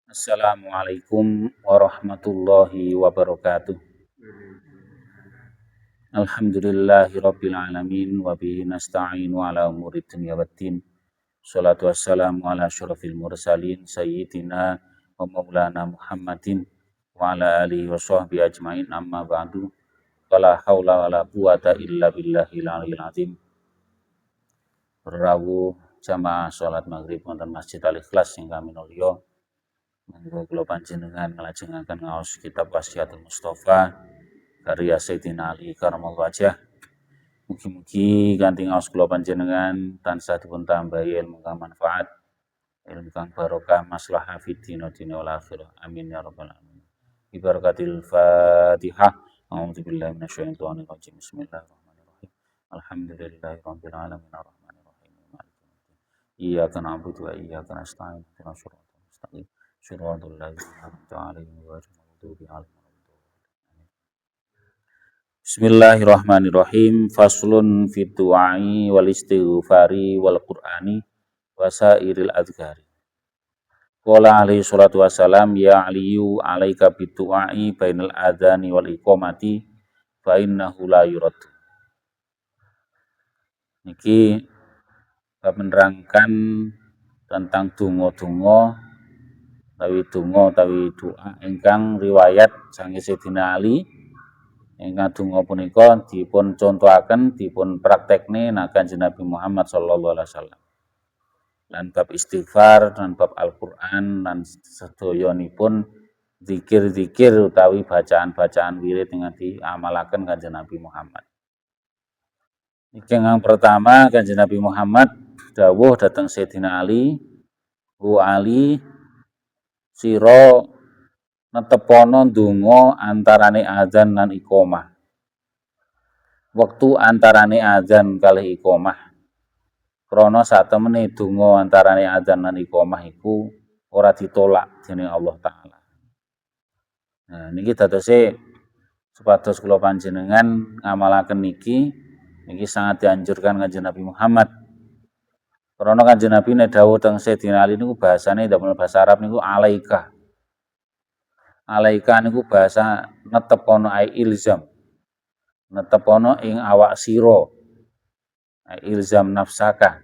Assalamualaikum warahmatullahi wabarakatuh. Alhamdulillahirabbil alamin wa bihi nasta'inu ala umuri dunya waddin. Shalatu wassalamu ala asyrafil mursalin sayyidina wa maulana Muhammadin wa ala alihi wa sahbihi ajmain amma ba'du. Wala haula wala quwata illa billahil aliyil azim. Rawuh jamaah salat maghrib wonten Masjid Al Ikhlas sing kami nulya. Monggo kula panjenengan nglajengaken ngaos kitab Wasiatul Mustofa karya Sayyidina Ali karamallahu wajhah. Mugi-mugi kanthi ngaos kula panjenengan tansah dipun tambahi ilmu kang manfaat, ilmu kang barokah, maslahah fid dina wal akhirah. Amin ya rabbal alamin. Bi barakatil Fatihah. A'udzu billahi minasyaitonir rajim. Bismillahirrahmanirrahim. Alhamdulillahirabbil alamin arrahmanir rahim. Iyyaka na'budu wa iyyaka nasta'in. Ihdinas siratal mustaqim. Shiratal ladzina an'amta 'alaihim ghairil maghdubi 'alaihim waladdallin. Bismillahirrahmanirrahim. Faslun fit du'ai wal istighfari wal qur'ani wasairil adhkari. Qala alaihi salatu wassalam ya aliyu alaika bid du'ai bainal adzani wal iqamati fa innahu la yurad. Niki bab menerangkan tentang donga-donga utawi doa ingkang riwayat saking Sayyidina Ali ingkang donga punika dipun contohaken dipun praktekne Kanjeng Nabi Muhammad sallallahu alaihi wasallam. Lan bab istighfar dan bab Al-Qur'an lan sedayanipun zikir-zikir utawi bacaan-bacaan wirid ingkang diamalaken Kanjeng Nabi Muhammad. Ingkang pertama Kanjeng Nabi Muhammad dawuh dhateng Sayyidina Ali, "Hu Ali sira netepono ndonga antarane azan lan iqamah." Wektu antarane azan kalih iqamah. Krana satemene donga antarane azan lan iqamah iku ora ditolak dening Allah taala. Nah, niki dadose supados kula panjenengan ngamalaken niki sangat dianjurkan Kanjeng Nabi Muhammad. Karena Kanjeng Nabi nek dawuh teng Sayyidina Ali niku bahasane dalam bahasa Arab niku alaika. Alaika niku bahasa netepono ai ilzam. Netepono ing awak sira. Ilzam nafsaka.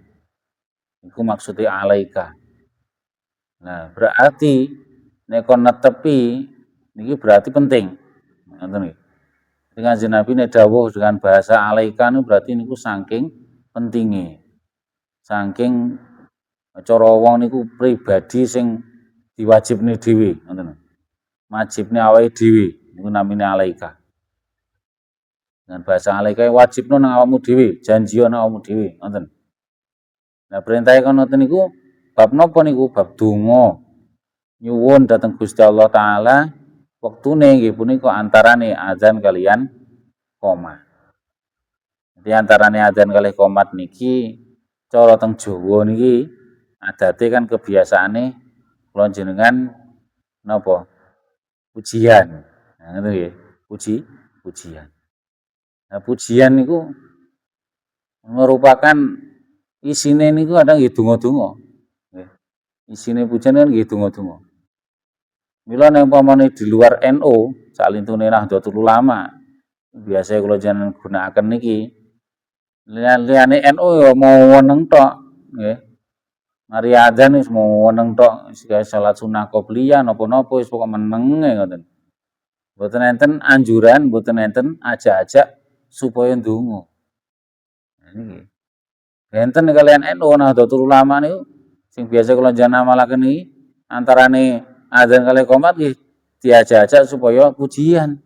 Iku maksudnya alaika. Nah, berarti nek kon netepi niki berarti penting. Ngoten nggih. Kanjeng Nabi nek dawuh dengan bahasa alaika niku berarti niku saking pentinge. Saking cara wong niku pribadi sing diwajibne dhewe, ngoten. Wajibne awake dhewe niku namine alaika. Dengan bahasa alaika wajibno nang awakmu dhewe, janjiyo nang awakmu dhewe, ngoten. Nah, perintahe kon ngoten niku bab napa niku? Bab donga. Nyuwun dhateng Gusti Allah taala wektune nggih punika antarane azan kalian qomat. Di antarane azan kalih qomat niki cara teng Jawa niki adate kan kebiasaane kula jenengan napa? Pujian. Nah, ngono nggih. Pujian. Nah, pujian niku merupakan isine niku kadang nggih donga-donga. Nggih. Isine pujian kan nggih donga-donga. Mila nek umpamane di luar NU, salintune Nahdlatul Ulama, biasa kula jenengan gunakaken niki liyane NU ya mau weneng tok, nggih. Mari adzan wis mau weneng tok, salat sunah qobliyah napa-napa wis pokoke menenge ngoten. Mboten enten anjuran, mboten enten ajak-ajak supaya ndonga. Nah niki. Enten kalian NU Nahdlatul Ulama niku sing biasa kula jenengan amalaken niki antarane adzan kalih qomat nggih diajak-ajak supaya pujian.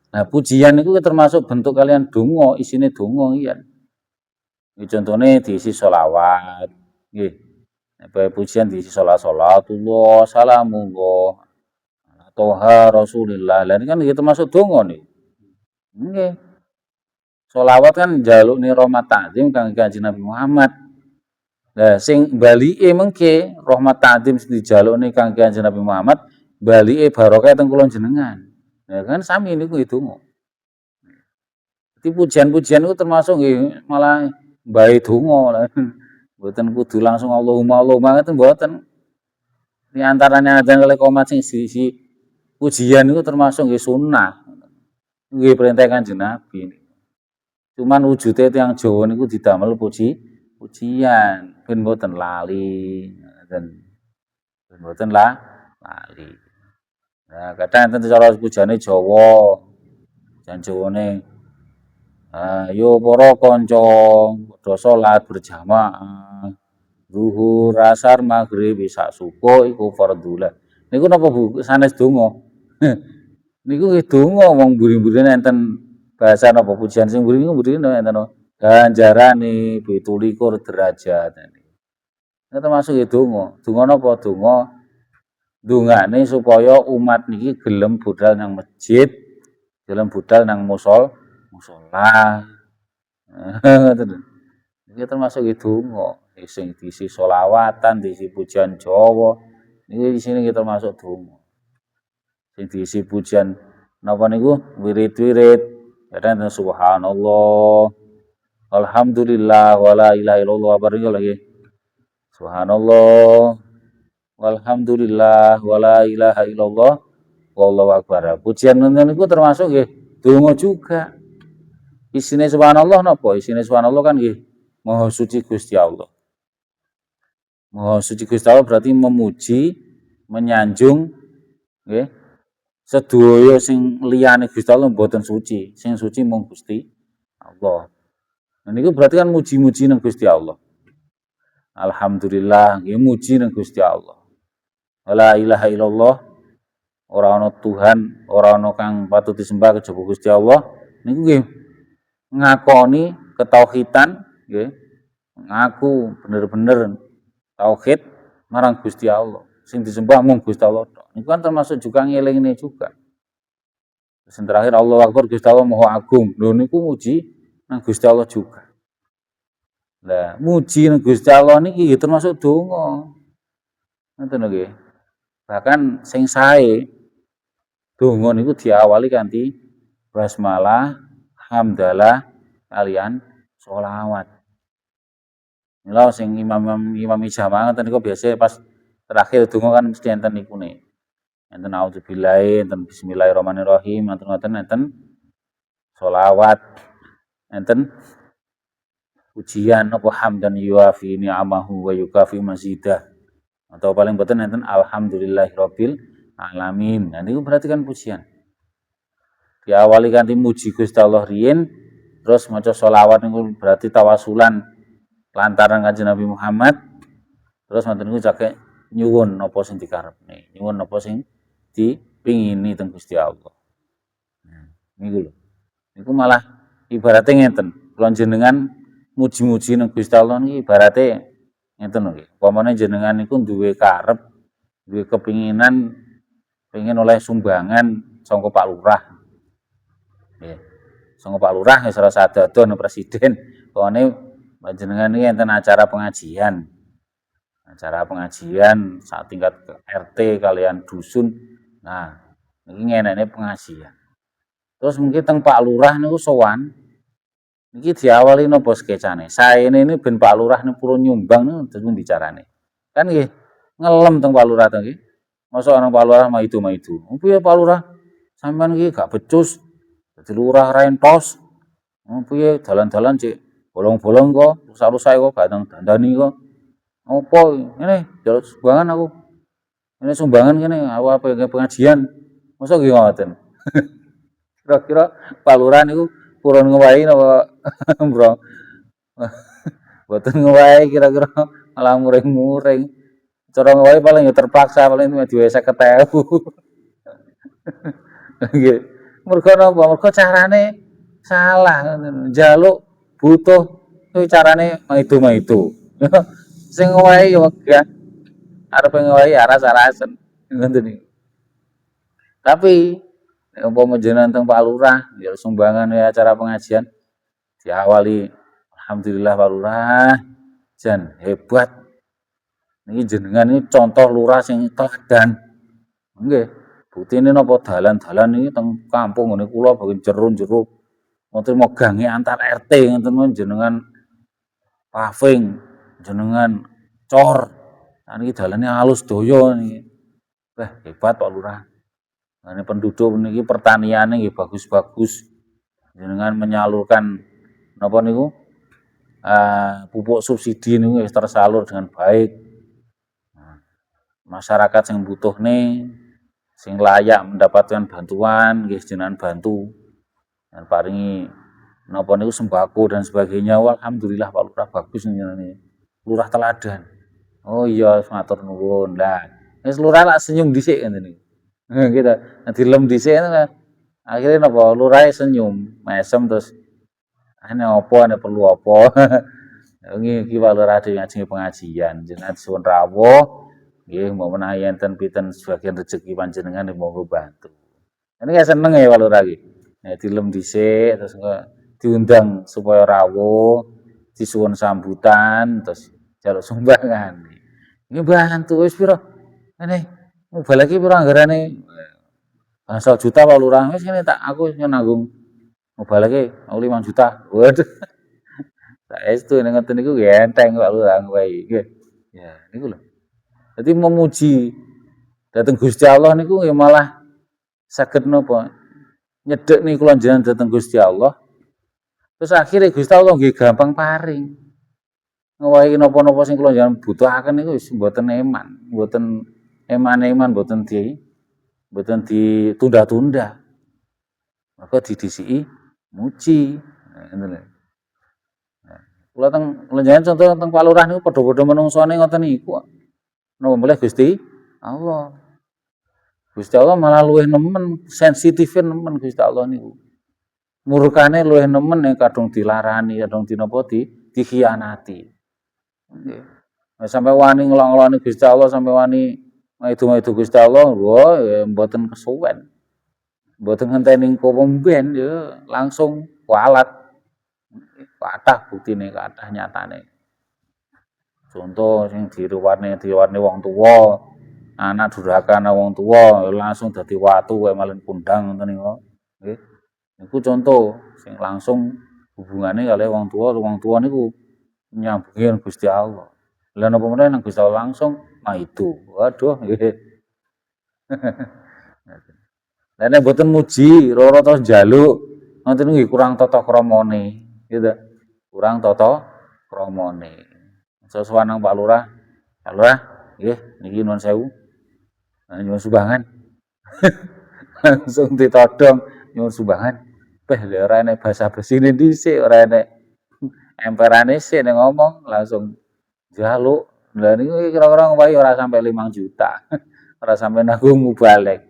Nah, pujian itu termasuk bentuk kalian donga, isine donga ngiyan. Iki contone diisi selawat, nggih. Nek pujian diisi salatullah, salamullah, toha Rasulillah. Lah kan iki termasuk donga nih. Nggih. Selawat kan njalukne rahmat ta'zim kangge Kanjeng Nabi Muhammad. Lah sing balike mengke rahmat ta'zim sing dijalukne kangge Kanjeng Nabi Muhammad, balike barokah teng kula jenengan. Ya kan sami niku donga. Jadi pujian-pujian itu termasuk nggih malah mbahe donga. Mboten kudu langsung Allahumma Allahumma ngoten mboten. Di antaranya adzan kali qomat sing sisi pujian itu termasuk nggih sunah. Nggih perintah Kanjeng Nabi. Cuman wujudnya yang Jawa niku didamel pujian, ben mboten lali, dan ben mboten lali. Nah, kadang enten cara pujane Jawa. Jan Jawane ayo para kanca padha salat berjamaah. Zuhur, asar, maghrib, isya, subuh iku fardhu. Niku napa Bu sanes donga? Niku nggih donga wong mburi-mburine enten bahasa napa pujian sing mburi niku mburi enten ganjarane 17 derajat. Itu termasuk ya donga. Donga napa? Donga ndongane supaya umat niki gelem budal nang masjid, gelem budal nang musala. Ngoten. Iki termasuk ya donga. Sing diisi sholawatan, diisi pujian Jawa. Niki di sini kita termasuk donga. Sing diisi pujian napa niku? Wirid-wirid. Kadang subhanallah. Alhamdulillah wala ilaha illallah bareng lagi. Subhanallah. Walhamdulillah wala ilaha illallah wallahu akbar. Pujian niku termasuk nggih donga juga. Isine subhanallah napa? Isine subhanallah kan nggih Maha suci Gusti Allah. Maha suci Gusti Allah berarti memuji, menyanjung nggih. Sedaya sing liyane Gusti Allah mboten suci, sing suci mung Gusti Allah. Nah niku berarti kan muji-muji nang Gusti Allah. Alhamdulillah nggih muji nang Gusti Allah. La ilaha illallah, ora ana Tuhan, ora ana kang patut disembah kejaba Gusti Allah. Niku nggih ngakoni ketauhidan nggih. Ngaku bener-bener tauhid marang Gusti Allah. Sing disembah mung Gusti Allah tok. Niku kan termasuk juga ngelingine juga. Terus terakhir Allahu Akbar, Gusti Allah Maha Agung. Lho niku muji nang Gusti Allah juga. Lah, muji nang Gusti Allah niki termasuk donga. Ngoten nggih. Bahkan sing sae donga niku diawali kanthi basmalah, hamdalah kalian sholawat. Mila sing imam jamaah ngoten niku biasa pas terakhir donga kan mesti enten niku ne. Enten auzubillahi, enten bismillahirrahmanirrahim, enten sholawat, enten pujian apa hamdan yuafi ni'amahu wa yukafi mazidah. Atau paling boten enten alhamdulillahirabbil alamin. Nah niku berarti kan pujian. Diawali kanthi muji Gusti Allah riyin, terus maca sholawat niku berarti tawasulan lantaran Kanjeng Nabi Muhammad. Terus ngoten niku cake nyuwun napa sing dikarepne, nyuwun napa sing dipingini teng Gusti Allah. Niku lho. Niku malah ibarate ngenten, kula jenengan muji-muji nang Gusti Allah niki ibarate ngeten lho nggih. Upamane jenengan niku duwe karep, duwe kepinginan pengen oleh sumbangan saka Pak Lurah. Nggih. Saka Pak Lurah wis ora sadadon presiden. Pokone panjenengan iki enten acara pengajian. Acara pengajian sak tingkat RT kalian dusun. Nah, niki ngenekne pengajian. Terus mungkin teng Pak Lurah niku sowan. Niki diawali napa skecane? Saene ini ben Pak Lurah niku purun nyumbang niku terus bicarane. Kan nggih ngelem teng Pak Lurah to nggih. Mosok ana Pak Lurah maidu. Piye Pak Lurah? Sampeyan iki gak becus. Dadi lurah rentos. Piye dalan-dalan cek bolong-bolong kok, rusak-rusak kok gak dandani kok. Opo ngene jaluk sumbangan aku. Ini sumbangan kene apa pengajian. Mosok nggih ngoten. Kira-kira Pak Lurah niku purun ngewahi napa bro? Mboten ngewahi kira-kira malah muring-muring. Cara ngewahi paling ya terpaksa paling duwe 50.000. Nggih. Mergo napa? Mergo carane salah njaluk butuh kuwi carane maido. Sing ngewahi ya wegah. Arep ngewahi aras-arasen. Ngoten niku. Tapi umpama jenengan teng Pak Lurah ya sumbangan ya acara pengajian diawali alhamdulillah Pak Lurah jan hebat. Niki jenengan iki contoh lurah sing teladan. Nggih, buktine napa dalan-dalan niki teng kampung ngene kula bagian jero wonten megangi antar RT ngoten jenengan paving, jenengan cor. Niki dalane halus daya niki. Wah, hebat Pak Lurah. Ini penduduk niki pertaniannya nggih bagus-bagus. Jenengan menyalurkan napa niku? Pupuk subsidi niku wis tersalur dengan baik. Masyarakat yang butuh nih, sing layak mendapatkan bantuan, nggih jenengan bantu. Dan paringi napa niku sembako dan sebagainya. Alhamdulillah Pak Lurah bagus nih. Lurah teladan. Oh iya, matur nuwun. Lah, wis lurah lak senyum dhisik ngene niku. Gitu. Dilem dhisik akhirnya napa lurah senyum, mesem terus ane apa ane perlu apa. Iki Pak Lurah dhewe ngajeng pengajian, jenengan suwun rawuh. Nggih, mau menawi enten pinten sebagian rezeki panjenengan monggo bantu. Ini kayak seneng ya Pak Lurah iki. Dilem dhisik terus diundang supaya rawuh, disuwun sambutan terus jaluk sumbangan. Ini bantu wis pira? Ngene, mobile iki pira anggarane? 1 juta Pak Lurah. Wis ngene tak aku nanggung mobile iki 5 juta. Waduh. Saestu nek ngoten niku nggih enteng Pak Lurah ngowahi nggih. Ya, niku lho. Dadi memuji dhateng Gusti Allah niku ya malah saged napa? Nyedhek niku kula njenengan dhateng Gusti Allah. Terus akhirnya Gusti Allah nggih gampang paring. Ngowahi napa-napa sing kula njenengan butuhaken niku wis mboten eman, mboten eman-eman, mboten ditunda-tunda. Maka didhisiki muji. Ngoten lho. Kula njenengan contoh teng Pak Lurah niku padha-padha menungsone ngoten niku. Napa boleh Gusti Allah. Gusti Allah malah luwih nemen, sensitive nemen Gusti Allah niku. Murkane luwih nemen nek kadung dilarani, kadung dinapa dikhianati. Nggih. Sampai wani ngelong-ngeloni Gusti Allah, sampai wani maidu-maidu Gusti Allah, wah ya mboten kesuwen. Mboten ngenteni pemben ya langsung kualat. Kathah buktine, kathah nyatane. Contoh sing diwarni wong tuwa, anak durhaka wong tuwa langsung dadi watu kaya malin kundang ngoten niku. Nggih. Niku contoh sing langsung hubungane kali wong tua niku nyambungi Gusti Allah. Lah napa meneh nang Gusti Allah langsung maidu. Waduh nggih. Lah nek mboten muji, roro terus njaluk, ngoten nggih kurang tata kramane, gitu. Kurang tata kramane. Sesuwan nang Pak Lurah. Pak Lurah, nggih niki nuwun sewu. Nyuwun sumbangan. Langsung ditodong nyuwun sumbangan. Beh lek ora enek basa-basine dhisik, ora enek emperane sik nek ngomong langsung njaluk. Lah niku kira-kira ngowahi ora sampai 5 juta. Ora sampai nanggung mubalek.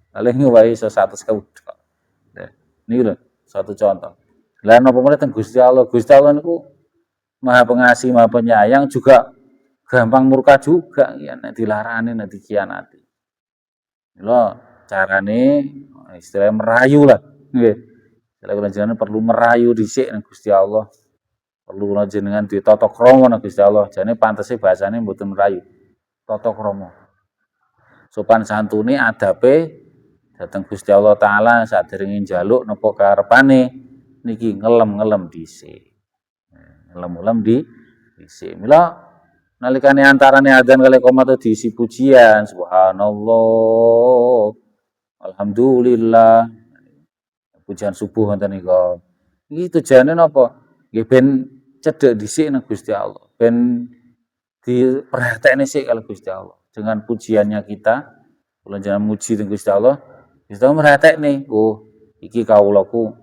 Paling ngowahi iso 100.000 tok. Niku lho, satu contoh. Lah napa meneh teng Gusti Allah. Gusti Allah niku Maha Pengasih, Maha Penyayang juga gampang murka juga ya nek dilarani, nek dikhianati. Lho, carane istilahnya merayu lah. Nggih. Kula jenengan perlu merayu dhisik nang Gusti Allah. Perlu kula jenengan duwe tata krama nang Gusti Allah. Jane pantese bahasane mboten merayu. Tata krama. Sopan santune adabe dhateng Gusti Allah taala sadèrèngé njaluk napa karepane niki ngelem-ngelem dhisik. Ngelem-ngelem dhisik. Mila nalikane antarane adzan kali qomat diisi pujian subhanallah alhamdulillah pujian subuh ngoten nika. Iki tujuane napa? Nggih ben cedhek dhisik nang Gusti Allah. Ben diperhatekne sik kali Gusti Allah. Dengan pujiannya kita, kula jangan muji teng Gusti Allah, Gusti Allah merhatekne, oh iki kawulaku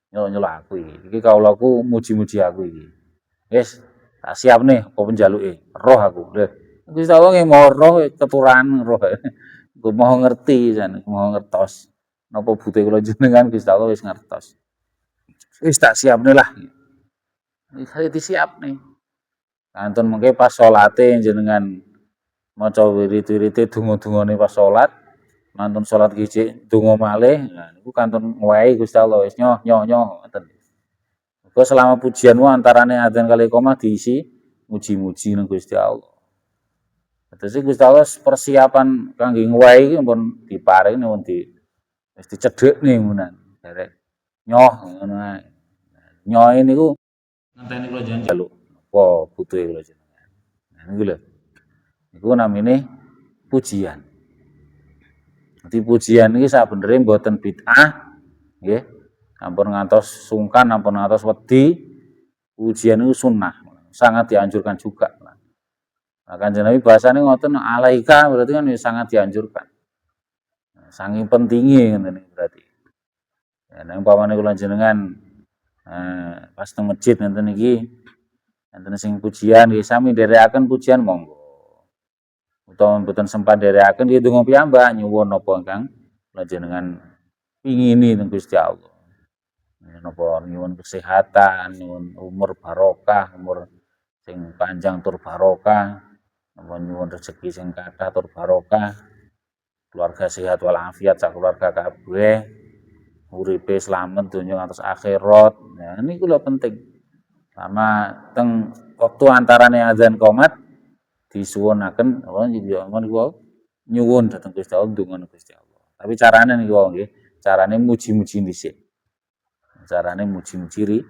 nyeluk-nyeluk aku iki. Iki kawulaku muji-muji aku iki. Wis tak siapne apa penjaluke, roh aku. Lha Gusti Allah nggih mau roh keturunan roh. Gue mau ngerti jan, mau ngertos. Napa butuhe kula jenengan Gusti Allah wis ngertos. Wis tak siapne lah. Wis disiapne. Kantun mengke pas salate jenengan maca wirid-wiride donga-dungane pas salat, mantun salat kijik donga malih, nah niku kantun ngowahi Gusti Allah wis nyoh ngoten. Muga selama pujianmu antarane adzan kali iqamah diisi muji-muji nang Gusti Allah. Terus Gusti Allah persiapan kangge ngowahi iki pun diparing pun wis dicedhekne menan. Derek nyoh ngono ae. Nyohe niku ngenteni kula njaluk apa butuhe kula jenengan. Nah niku lho. Niku namine pujian. Dadi pujian iki sabenere mboten bid'ah, nggih. Ampun ngantos sungkan, ampun ngantos wedi, pujian itu sunnah, sangat dianjurkan juga. Nah, Kanjeng Nabi bahasane ngoten alaika berarti kan sangat dianjurkan. Saking pentingnya ngene berarti. Ya, nek umpamane kula jenengan pas teng masjid ngenten iki enten sing pujian nggih sami nderekaken pujian monggo. Utawa mboten sempat nderekaken nggih donga piyambak nyuwun napa ingkang kula jenengan pingini teng Gusti Allah. Napa nyuwun kesehatan, nyuwun umur barokah, umur sing panjang tur barokah, napa nyuwun rezeki sing kathah tur barokah, keluarga sehat walafiat sak keluarga kabeh, uripe slamet donya ngantos akhirat. Nah, niku lho penting. Sama teng wektu antarane azan qomat disuwunaken apa niku nyuwun dhateng Gusti Allah, ndonga Gusti Allah. Tapi carane niku nggih, carane muji-muji dhisik. Carane muji-muji piye.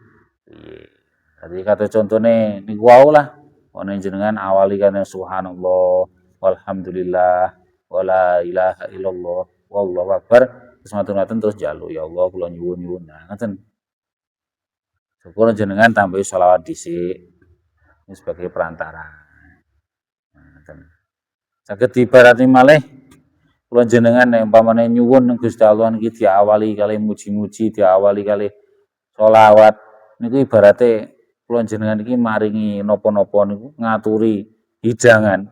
Dadi kata contone niku wau lah, ana jenengan awali kana subhanallah, walhamdulillah, wala ilaha illallah, wallahu akbar. Terus matur-matur terus njaluk ya Allah kula nyuwun-nyuwun. Nah, ngoten. Syukur jenengan tambahi sholawat dhisik. Ini sebagai perantara. Nah, ngoten. Saged diibarati malih kula jenengan nek umpamane nyuwun nang Gusti Allah niki diawali kali muji-muji, diawali kali sholawat niku ibarate kula jenengan iki maringi napa-napa niku ngaturi hidangan.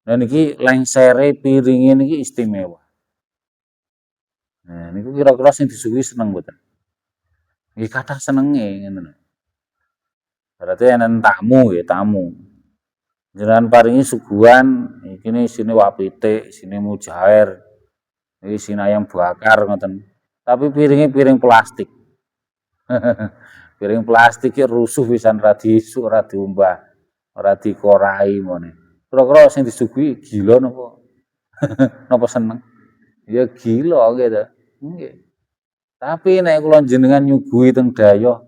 Nah niki lengsere piringe niki istimewa. Nah niku kira-kira sing disuguhi seneng mboten? Nggih kathah senenge ngoten. Berarti enen tamu nggih, tamu. Jenengan paringi suguhan iki isine wak pitik, isine mujair, iki isine ayam bakar ngoten. Tapi piringe piring plastik. Piring plastik ki rusuh pisan ra diisuk, ra diombah, ora dikorahi mone. Kira-kira sing disuguhi gila napa napa seneng? Ya gila gitu. Nggih. Tapi nek kula jenengan nyuguhi teng dayoh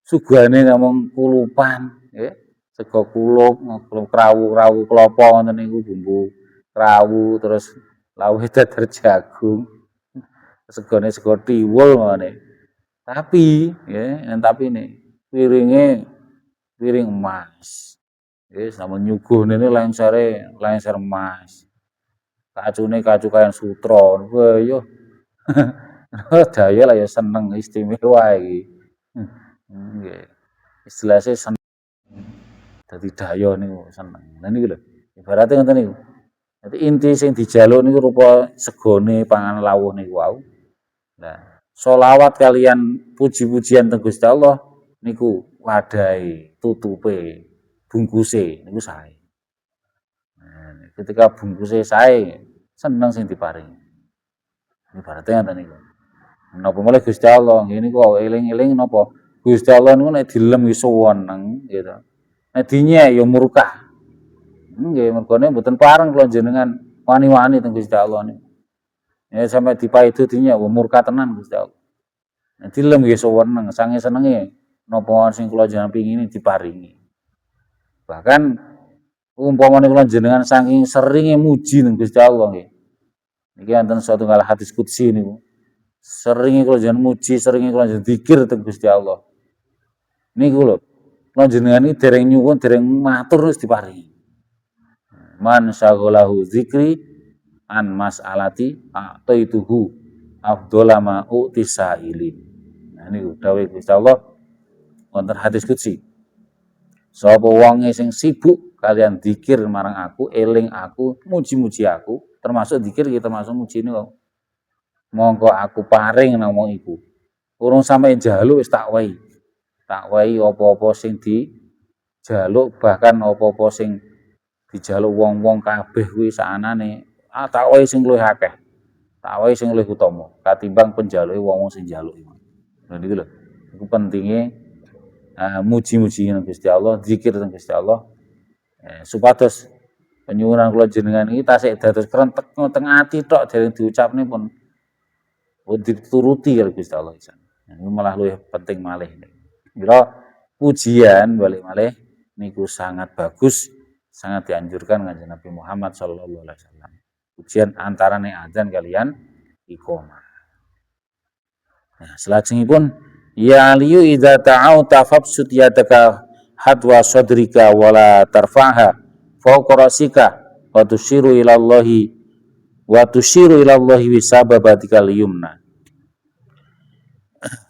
suguhane namung kulupan, nggih. Sego kulup, krawu klapa ngoten niku bumbu krawu terus lawuhe dadar jagung. Segone sego tiwul ngene. Tapi nggih, tapine piringe piring emas. Nggih, sampun nyuguhne lengser emas. Kacune kacu kayan sutra. Wah yo. Daya lah ya seneng istimewa iki. Nggih. Istilahnya seneng. Dadi daya niku seneng. Lah niku lho. Ibarate ngoten niku. Dadi inti sing dijaluk niku rupa segone panganan lawuh niku wau. Nah, sholawat kalian puji-pujian teng Gusti Allah niku wadahe, tutupe, bungkuse niku sae. Nah, ketika bungkuse sae, seneng sing diparingi. Ibarate ngoten niku. Napa mulai Gusti Allah ngene niku eling-eling napa Gusti Allah niku nek dilem iso weneng gitu. Nek dinyek ya murka. Nggih, mergone mboten pareng kula jenengan wani-wani teng Gusti Allah niku. Ya sampai dipaidu dinyek murka tenan Gusti Allah. Nek dilem nggih iso weneng, sange senenge napa sing kula jenengan pingini diparingi. Bahkan umpamane kula jenengan saking seringe muji teng Gusti Allah nggih. Niki wonten suatu kala hadis qudsi niku. Seringe kula jenengan muji, seringe kula jenengan zikir teng Gusti Allah. Niku lho, kula jenengan iki dereng nyuwun, dereng matur wis diparingi. Man syaghalahu zikri an mas'alati a'taituhu afdhala ma utisailin. Nah niku dawuh Gusti Allah wonten hadis qudsi. Sapa wonge sing sibuk kalian zikir marang aku, eling aku, muji-muji aku, termasuk zikir iki termasuk mujine kok. Monggo aku paring nang wong iku. Urung sampe njaluk wis tak wehi. Tak wehi apa-apa sing dijaluk bahkan apa-apa sing dijaluk wong-wong kabeh kuwi saanane. Tak wehi sing luwih akeh. Tak wehi sing luwih utama katimbang penjaluke wong-wong sing njaluk iku. Lha niku lho. Iku pentinge muji-muji nang Gusti Allah, zikir nang Gusti Allah. Supados penyuwunan kula jenengan iki tasih dados krentek teng ati tok dereng diucapne pun dituruti karo Gusti Allah isan. Niku malah luwih penting malih. Mila pujian balik malih niku sangat bagus, sangat dianjurkan Kanjeng Nabi Muhammad sallallahu alaihi wasallam. pujian antarane adzan kalian iqamah. Nah, salajengipun ya aliyu idza ta'auta fabsut yadaka hadwa sadrika wala tarfaha fawqa rasika wa tusyiru ila Allahi wisababatikal yumna.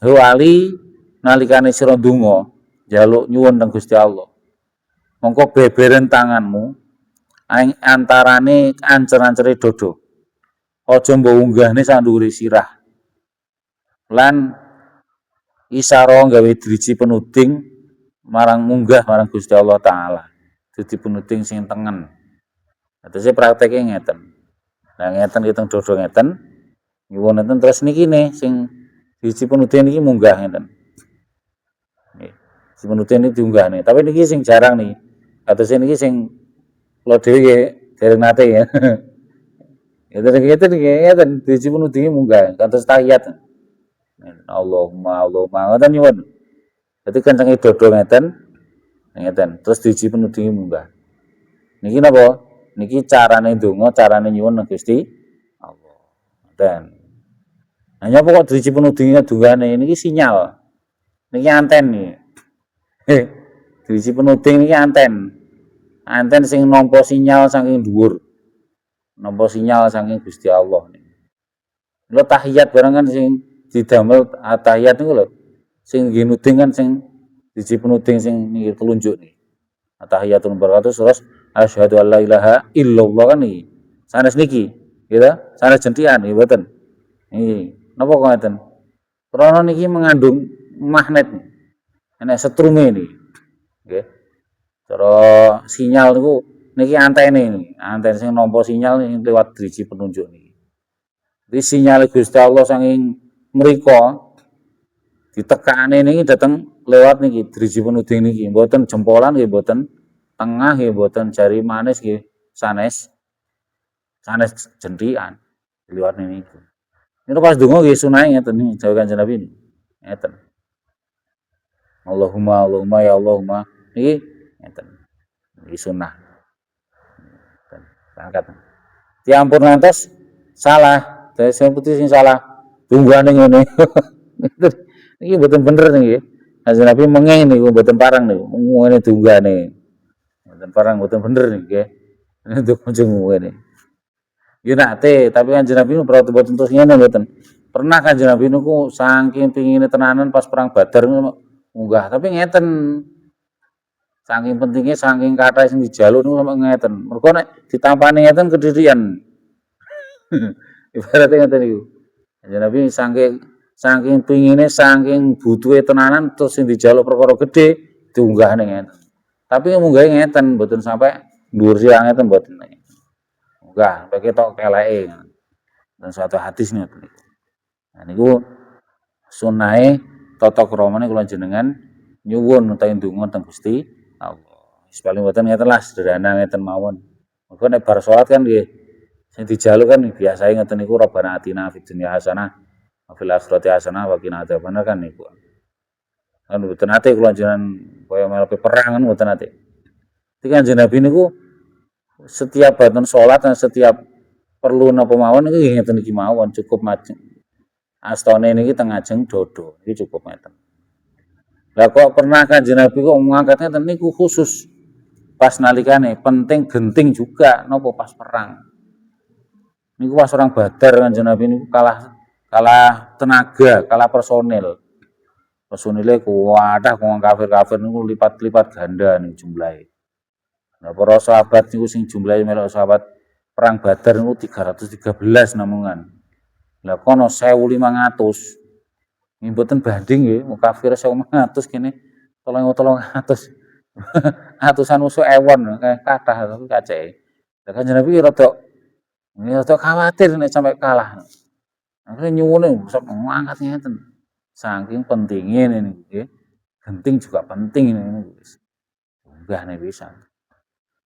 Ho ali nalikane sira ndonga njaluk nyuwun teng Gusti Allah. Mongko beberen tanganmu antarane ancer-ancere dodo. Aja mbok unggahne sak dhuwure sirah. Lan isara gawe driji penuding marang munggah marang Gusti Allah taala. Driji penuding sing tengen. Atese prakteke ngeten. Nah ngeten kiteng dodo ngeten. Nyuwun ngeten terus niki ne sing driji penuding niki munggah ngeten. Nggih. Si penuding niki diunggah nih. Tapi niki sing jarang nih. Atese niki sing kula dhewe nggih dereng nate ya. Ngeten driji penuding munggah kados tahiyat. Allahumma ngoten nyuwun. Dadi kencenge dodo ngeten. Terus driji penudinge munggah. Niki napa? Niki carane ndonga, carane nyuwun nang Gusti Allah. Ngoten. Nah nyapa kok driji penudinge dunggane niki sinyal. Niki anten niki. Driji penuding niki anten. Anten sing nampa sinyal saking dhuwur. Nampa sinyal saking Gusti Allah niki. Lha tahiyat barang kan sing didamel tahiyat niku lho. Sing nggih nuding kan sing driji penuding sing niki telunjuk niki. Tahiyatul barakatuh terus asyhadu alla ilaha illallah kan niki. Sanes niki, gitu. Sanes jentian nggih mboten. Niki, napa kok ngoten? Krana niki mengandung magnet. Enek setrume niki. Nggih. Cara sinyal niku niki antene niki. Anten sing nampa sinyal lewat driji penunjuk niki. Jadi sinyal Gusti Allah saking mriko ditekane niki dateng lewat niki driji penuding niki. Mboten jempolan nggih mboten, tengah nggih mboten, jari manis nggih sanes jentikan liwat niku. Niku pas donga nggih sunahe ngeten niki dawuh Kanjeng Nabi niki. Ngeten. Allahumma ya Allahumma niki ngeten. Niki sunah. Angkat. Diampun ngantos salah. Dadi sing putih sing salah. Tunggane ngene. Niki mboten bener niki. Kanjeng Nabi mengeng niku mboten parang niku. Ngene tunggane. Mboten parang mboten bener niki nggih. Itu kunjung ngene. Ya nate, tapi Kanjeng Nabi niku mboten terus ngene mboten. Pernah Kanjeng Nabi niku saking pingine tenanan pas perang Badar munggah, tapi ngeten. Saking pentingnya saking kathah sing dijaluk niku sampe ngeten. Mergo nek ditampani ngeten kedirian. Ibaratnya ngeten niku. Kanjeng Nabi saking pingine saking butuhe tenanan terus sing dijaluk perkara gedhe diunggahne ngeten. Tapi munggahe ngeten mboten sampai dhuwur siang ngeten mboten. Munggah sampai ketok keleke. Dan suatu hadis ngeten niku. Nah niku sunahe tata kramane kula jenengan nyuwun utawi ndonga teng Gusti Allah. Wis paling mboten ngeten lah sederhana ngeten mawon. Mergo nek bar salat kan nggih sing dijaluk kan biasae ngeten niku Rabbana atina fid dunya hasanah wa fil akhirati hasanah wa qina adzabannar kan niku. Kan mboten ate kula jenengan kaya melepe perang kan mboten ate. Iki Kanjeng Nabi niku setiap badan salat dan setiap perlu napa mawon niku ngeten iki mawon cukup majeng. Astane niki teng ajeng dodo iki cukup ngeten. Lah kok pernah Kanjeng Nabi kok ngangkat ngeten niku khusus pas nalikane penting genting juga napa pas perang. Niku pas orang Badar Kanjeng Nabi niku kalah tenaga, kalah personil. Personile kuwathah wong kafir-kafir niku lipat-lipat ganda ning jumlahe. Nah para sahabat niku sing jumlahe melok sahabat perang Badar niku 313 namungan. Lah kono 1500. Nggih mboten banding nggih, wong kafir 1500 kene 300. Atusan musuh ewon kathah tapi kaceke. Lah Kanjeng Nabi rada khawatir nek sampai kalah. Akhire nyuwune sampe ngangkat ngeten. Saking pentingnya ini nggih. Genting juga penting ini wis. Unggahne pisan.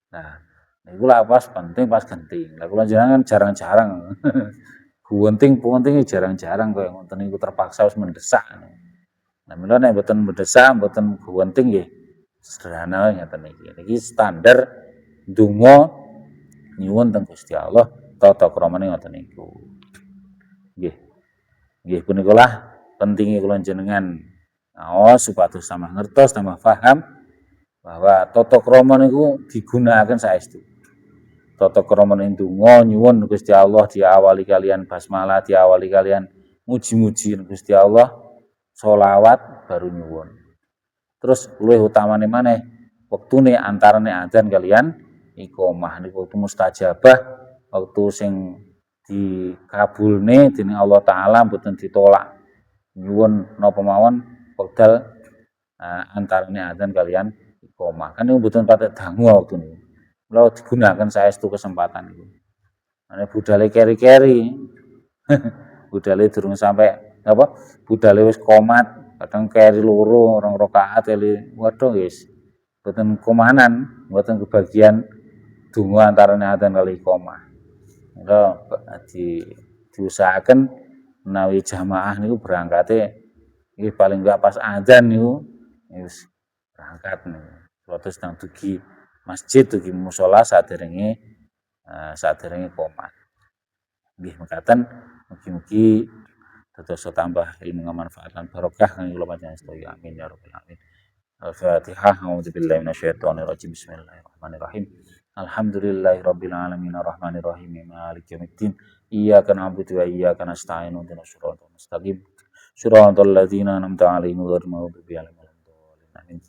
Nah, niku lah pas penting pas genting. Lah kula jenengan jarang-jarang. Penting jarang-jarang kaya ngoten niku terpaksa wis mendesak. Nah, mila nek mboten mendesak, mboten penting nggih. Sederhana ngeten iki. Niki standar donga nyuwun teng Gusti Allah tata kramane ngoten niku. Nggih. Nggih punika lah pentinge kula jenengan supados tambah ngertos, tambah paham bahwa tata krama niku digunakaken saestu. Tata krama ndonga nyuwun Gusti Allah diawali kalian basmalah, diawali kalian muji-muji Gusti Allah, sholawat baru nyuwun. Terus luwih utamane maneh wektune antarane adzan kalian iqomah niku wektu mustajabah, wektu sing dikabulne dening Allah taala mboten ditolak. Nyuwun napa mawon wekdal antarane adzan kalian iqomah. Kan niku mboten patek dangu wektu niku. Mula digunaken saestu kesempatan niku. Ane budale keri-keri. Budale durung sampai apa? Budale wis qomat, kadang keri loro, 2 rakaat kali. Waduh wis mboten komanan, mboten kebagian donga antarane adzan kali iqomah. Mula diusahaken menawi jamaah niku berangkate nggih paling enggak pas adzan niku wis berangkat niku. Suatu sedang dugi masjid, dugi musala saderenge qomat. Nggih mekaten mugi-mugi dados tambah ilmu manfaat lan barokah kangge kula panjenengan sedaya. Amin ya rabbal alamin. Al-Fatihah. A'udzubillahi minasyaitonir rajim. Bismillahirrahmanirrahim. Alhamdulillahirabbil alamin arrahmanir rahim maliki yaumiddin. Iyyaka na'budu wa iyyaka nasta'in. Ihdinas siratal mustaqim. Shiratal ladzina an'amta 'alaihim ghairil maghdubi 'alaihim waladdallin.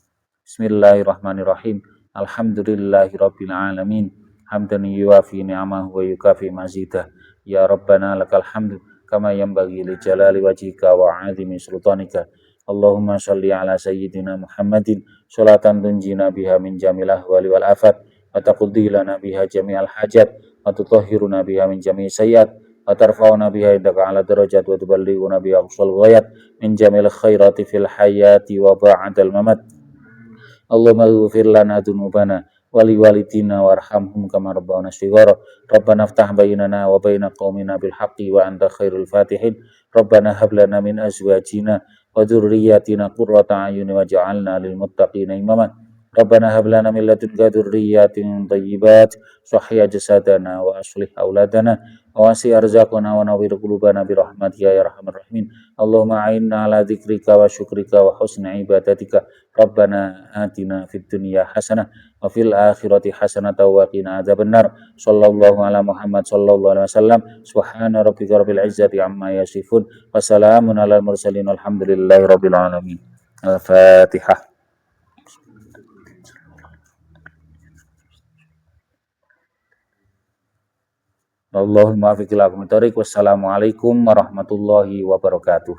Bismillahirrahmanirrahim. Alhamdulillahirabbil alamin. Hamdan yuwafi ni'amahu wa yukafi mazidah. Ya Rabbana lakal hamdu kama yanbaghi li jalali wajhika wa 'azimi sultanika. Allahumma shalli ala sayyidina Muhammadin sholatan tunjina biha min jamil ahwali wal afat wa taqdi lana biha jami'al hajat wa tutahhiruna biha min jami'i sayyiat wa tarfa'una biha indaka ala darajat wa tuballighuna biha aqsal ghayat min jamil khairati fil hayati wa ba'dal mamat. Allahumma ighfir lana dzunubana wa liwalidina warhamhum kama rabbana shighara. Rabbana iftah bainana wa baina qaumina bil haqqi wa anta khairul fatihin. Rabbana hab lana min azwajina wa dzurriyyatina qurrata a'yun waj'alna lil muttaqina imama. Rabbana hab lana min ladunka dzurriyyatin thayyibat sahhiya jasadana wa aslih auladana wa wasi' arzaqana wa nawwir qulubana bi rahmatika ya arhamar rahimin. Allahumma a'inna ala dzikrika wa syukrika wa husni ibadatika. Rabbana atina fid dunya hasanah wa fil akhirati hasanah wa qina adzabannar. Sallallahu ala Muhammad sallallahu alaihi wasallam. Subhana rabbika rabbil izzati amma yasifun wa salamun alal mursalin walhamdulillahi rabbil alamin. Al-Fatihah. Allahumma afiq ila aqwamit thoriq. Wassalamualaikum warahmatullahi wabarakatuh.